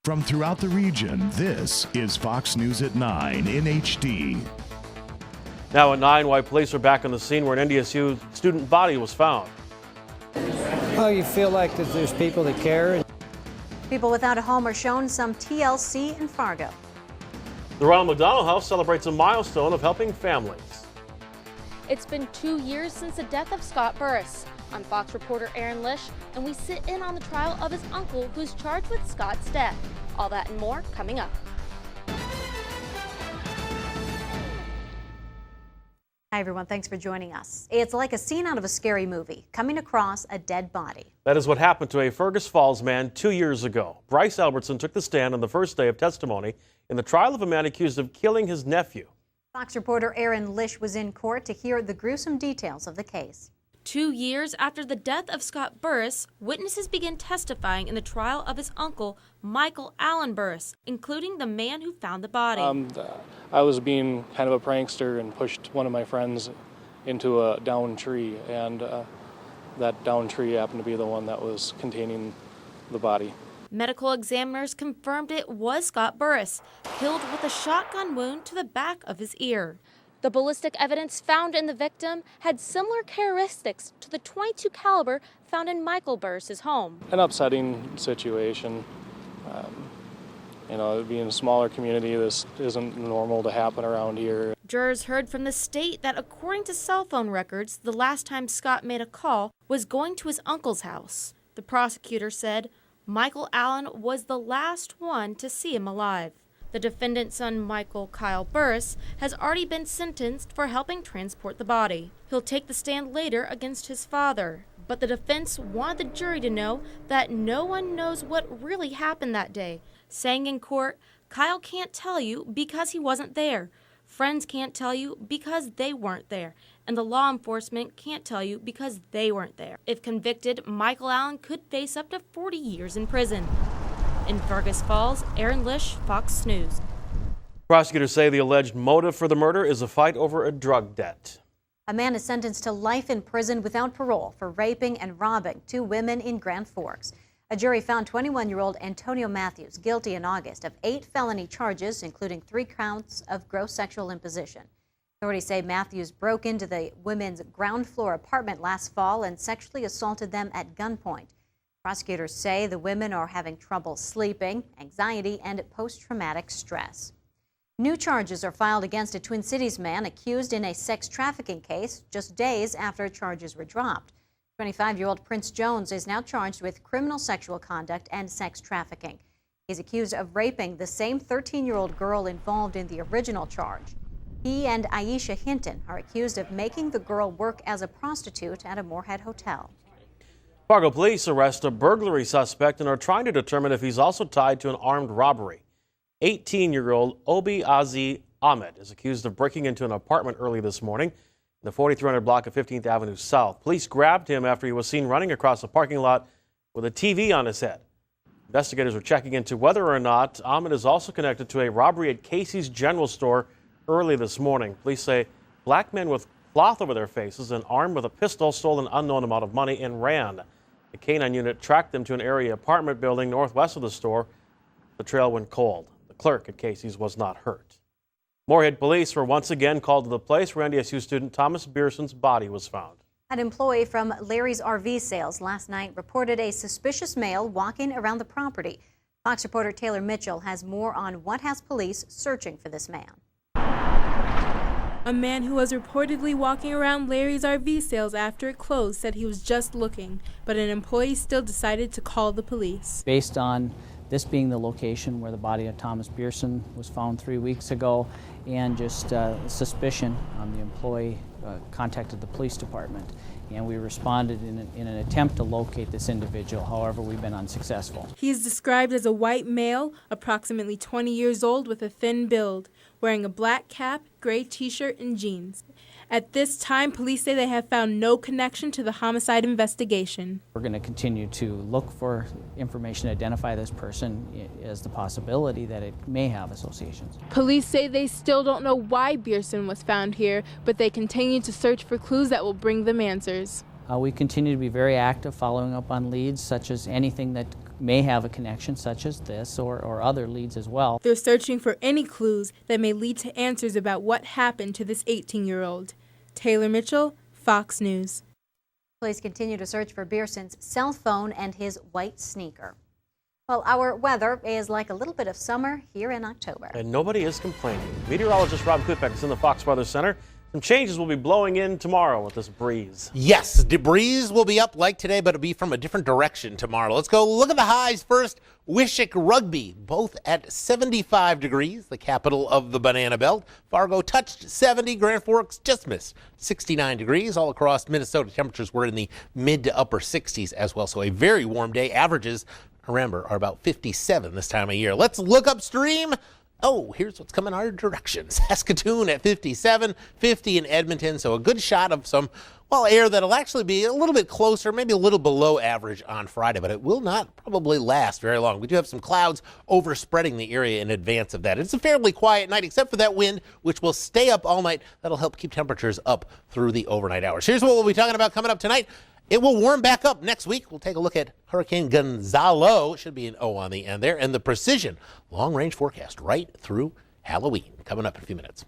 From throughout the region, this is Fox News at 9 in HD. Now at 9, why police are back on the scene where an NDSU student body was found. Well, you feel like that there's people that care. People without a home are shown some TLC in Fargo. The Ronald McDonald House celebrates a milestone of helping families. It's been 2 years since the death of Scott Burris. I'm Fox reporter Aaron Lish, and we sit in on the trial of his uncle who's charged with Scott's death. All that and more coming up. Hi everyone, thanks for joining us. It's like a scene out of a scary movie, coming across a dead body. That is what happened to a Fergus Falls man 2 years ago. Bryce Albertson took the stand on the first day of testimony in the trial of a man accused of killing his nephew. Fox reporter Aaron Lish was in court to hear the gruesome details of the case. 2 years after the death of Scott Burris, witnesses began testifying in the trial of his uncle, Michael Allen Burris, including the man who found the body. I was being kind of a prankster and pushed one of my friends into a downed tree, and that downed tree happened to be the one that was containing the body. Medical examiners confirmed it was Scott Burris, killed with a shotgun wound to the back of his ear. The ballistic evidence found in the victim had similar characteristics to the .22 caliber found in Michael Burris's home. An upsetting situation. Being a smaller community, this isn't normal to happen around here. Jurors heard from the state that according to cell phone records, the last time Scott made a call was going to his uncle's house. The prosecutor said Michael Allen was the last one to see him alive. The defendant's son, Michael Kyle Burris, has already been sentenced for helping transport the body. He'll take the stand later against his father, but the defense wanted the jury to know that no one knows what really happened that day, saying in court, Kyle can't tell you because he wasn't there. Friends can't tell you because they weren't there, and the law enforcement can't tell you because they weren't there. If convicted, Michael Allen could face up to 40 years in prison. In Fergus Falls, Aaron Lish, Fox News. Prosecutors say the alleged motive for the murder is a fight over a drug debt. A man is sentenced to life in prison without parole for raping and robbing 2 women in Grand Forks. A jury found 21-year-old Antonio Matthews guilty in August of 8 felony charges, including 3 counts of gross sexual imposition. Authorities say Matthews broke into the women's ground floor apartment last fall and sexually assaulted them at gunpoint. Prosecutors say the women are having trouble sleeping, anxiety, and post-traumatic stress. New charges are filed against a Twin Cities man accused in a sex trafficking case just days after charges were dropped. 25-year-old Prince Jones is now charged with criminal sexual conduct and sex trafficking. He's accused of raping the same 13-year-old girl involved in the original charge. He and Aisha Hinton are accused of making the girl work as a prostitute at a Moorhead hotel. Fargo police arrest a burglary suspect and are trying to determine if he's also tied to an armed robbery. 18-year-old Obi Azi Ahmed is accused of breaking into an apartment early this morning in the 4300 block of 15th Avenue South. Police grabbed him after he was seen running across a parking lot with a TV on his head. Investigators are checking into whether or not Ahmed is also connected to a robbery at Casey's General Store early this morning. Police say black men with cloth over their faces and armed with a pistol stole an unknown amount of money and ran. The K-9 unit tracked them to an area apartment building northwest of the store. The trail went cold. The clerk at Casey's was not hurt. Moorhead police were once again called to the place where NDSU student Thomas Beerson's body was found. An employee from Larry's RV Sales last night reported a suspicious male walking around the property. Fox reporter Taylor Mitchell has more on what has police searching for this man. A man who was reportedly walking around Larry's RV Sales after it closed said he was just looking, but an employee still decided to call the police. Based on this being the location where the body of Thomas Beerson was found 3 weeks ago, and just suspicion on the employee contacted the police department, and we responded in an attempt to locate this individual. However, we've been unsuccessful. He is described as a white male, approximately 20 years old, with a thin build, wearing a black cap, gray t-shirt, and jeans. At this time, police say they have found no connection to the homicide investigation. We're going to continue to look for information to identify this person as the possibility that it may have associations. Police say they still don't know why Beerson was found here, but they continue to search for clues that will bring them answers. We continue to be very active following up on leads, such as anything that may have a connection such as this or other leads as well. They're searching for any clues that may lead to answers about what happened to this 18-year-old. Taylor Mitchell, Fox News. Police continue to search for Beerson's cell phone and his white sneaker. Well, our weather is like a little bit of summer here in October. And nobody is complaining. Meteorologist Rob Kupek is in the Fox Weather Center. Some changes will be blowing in tomorrow with this breeze. Yes, the breeze will be up like today, but it'll be from a different direction tomorrow. Let's go look at the highs first. Wishick Rugby, both at 75 degrees, the capital of the Banana Belt. Fargo touched 70, Grand Forks just missed 69 degrees. All across Minnesota, temperatures were in the mid to upper 60s as well. So a very warm day. Averages, remember, are about 57 this time of year. Let's look upstream. Oh, here's what's coming our direction. Saskatoon at 57, 50 in Edmonton. So a good shot of some, well, air that'll actually be a little bit closer, maybe a little below average on Friday, but it will not probably last very long. We do have some clouds overspreading the area in advance of that. It's a fairly quiet night, except for that wind, which will stay up all night. That'll help keep temperatures up through the overnight hours. Here's what we'll be talking about coming up tonight. It will warm back up next week. We'll take a look at Hurricane Gonzalo. Should be an O on the end there. And the precision long-range forecast right through Halloween. Coming up in a few minutes.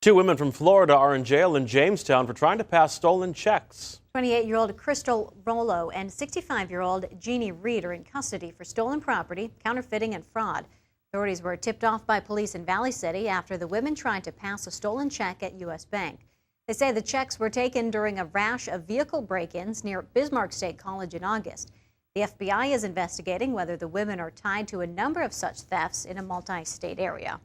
2 women from Florida are in jail in Jamestown for trying to pass stolen checks. 28-year-old Crystal Rollo and 65-year-old Jeannie Reed are in custody for stolen property, counterfeiting, and fraud. Authorities were tipped off by police in Valley City after the women tried to pass a stolen check at U.S. Bank. They say the checks were taken during a rash of vehicle break-ins near Bismarck State College in August. The FBI is investigating whether the women are tied to a number of such thefts in a multi-state area.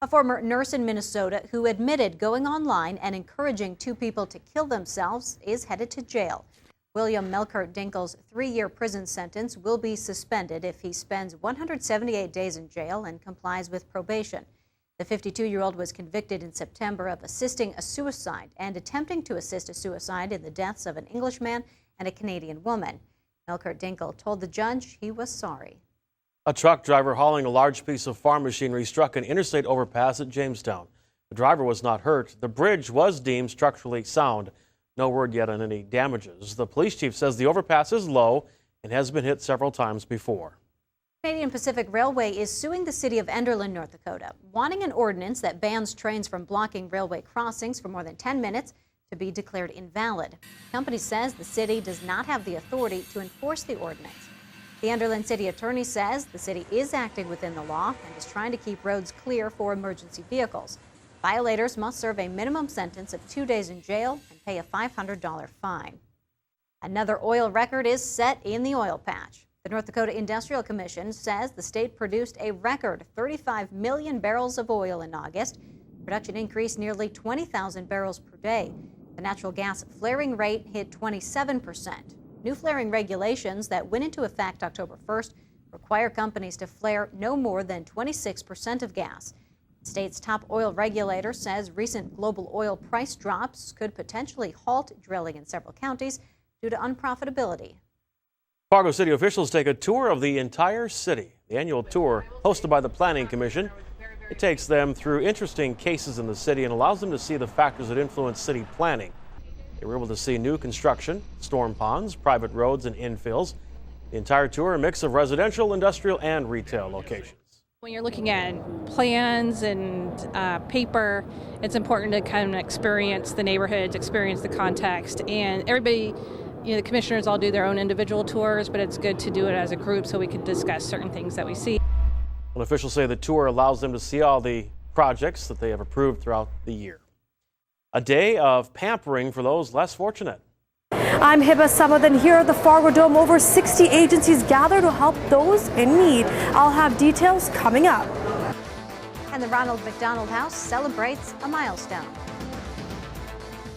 A former nurse in Minnesota who admitted going online and encouraging 2 people to kill themselves is headed to jail. William Melkert Dinkel's 3-year prison sentence will be suspended if he spends 178 days in jail and complies with probation. The 52-year-old was convicted in September of assisting a suicide and attempting to assist a suicide in the deaths of an Englishman and a Canadian woman. Melkert Dinkel told the judge he was sorry. A truck driver hauling a large piece of farm machinery struck an interstate overpass at Jamestown. The driver was not hurt. The bridge was deemed structurally sound. No word yet on any damages. The police chief says the overpass is low and has been hit several times before. Canadian Pacific Railway is suing the city of Enderlin, North Dakota, wanting an ordinance that bans trains from blocking railway crossings for more than 10 minutes to be declared invalid. The company says the city does not have the authority to enforce the ordinance. The Enderlin city attorney says the city is acting within the law and is trying to keep roads clear for emergency vehicles. Violators must serve a minimum sentence of 2 days in jail and pay a $500 fine. Another oil record is set in the oil patch. The North Dakota Industrial Commission says the state produced a record 35 million barrels of oil in August. Production increased nearly 20,000 barrels per day. The natural gas flaring rate hit 27%. New flaring regulations that went into effect October 1st require companies to flare no more than 26% of gas. The state's top oil regulator says recent global oil price drops could potentially halt drilling in several counties due to unprofitability. Fargo City officials take a tour of the entire city. The annual tour, hosted by the Planning Commission, it takes them through interesting cases in the city and allows them to see the factors that influence city planning. They were able to see new construction, storm ponds, private roads, and infills. The entire tour, a mix of residential, industrial, and retail locations. When you're looking at plans and paper, it's important to kind of experience the neighborhoods, experience the context, and everybody, the commissioners all do their own individual tours, but it's good to do it as a group so we can discuss certain things that we see. Well, officials say the tour allows them to see all the projects that they have approved throughout the year. A day of pampering for those less fortunate. I'm Hiba Samadhan here at the Fargo Dome. Over 60 agencies gather to help those in need. I'll have details coming up. And the Ronald McDonald House celebrates a milestone.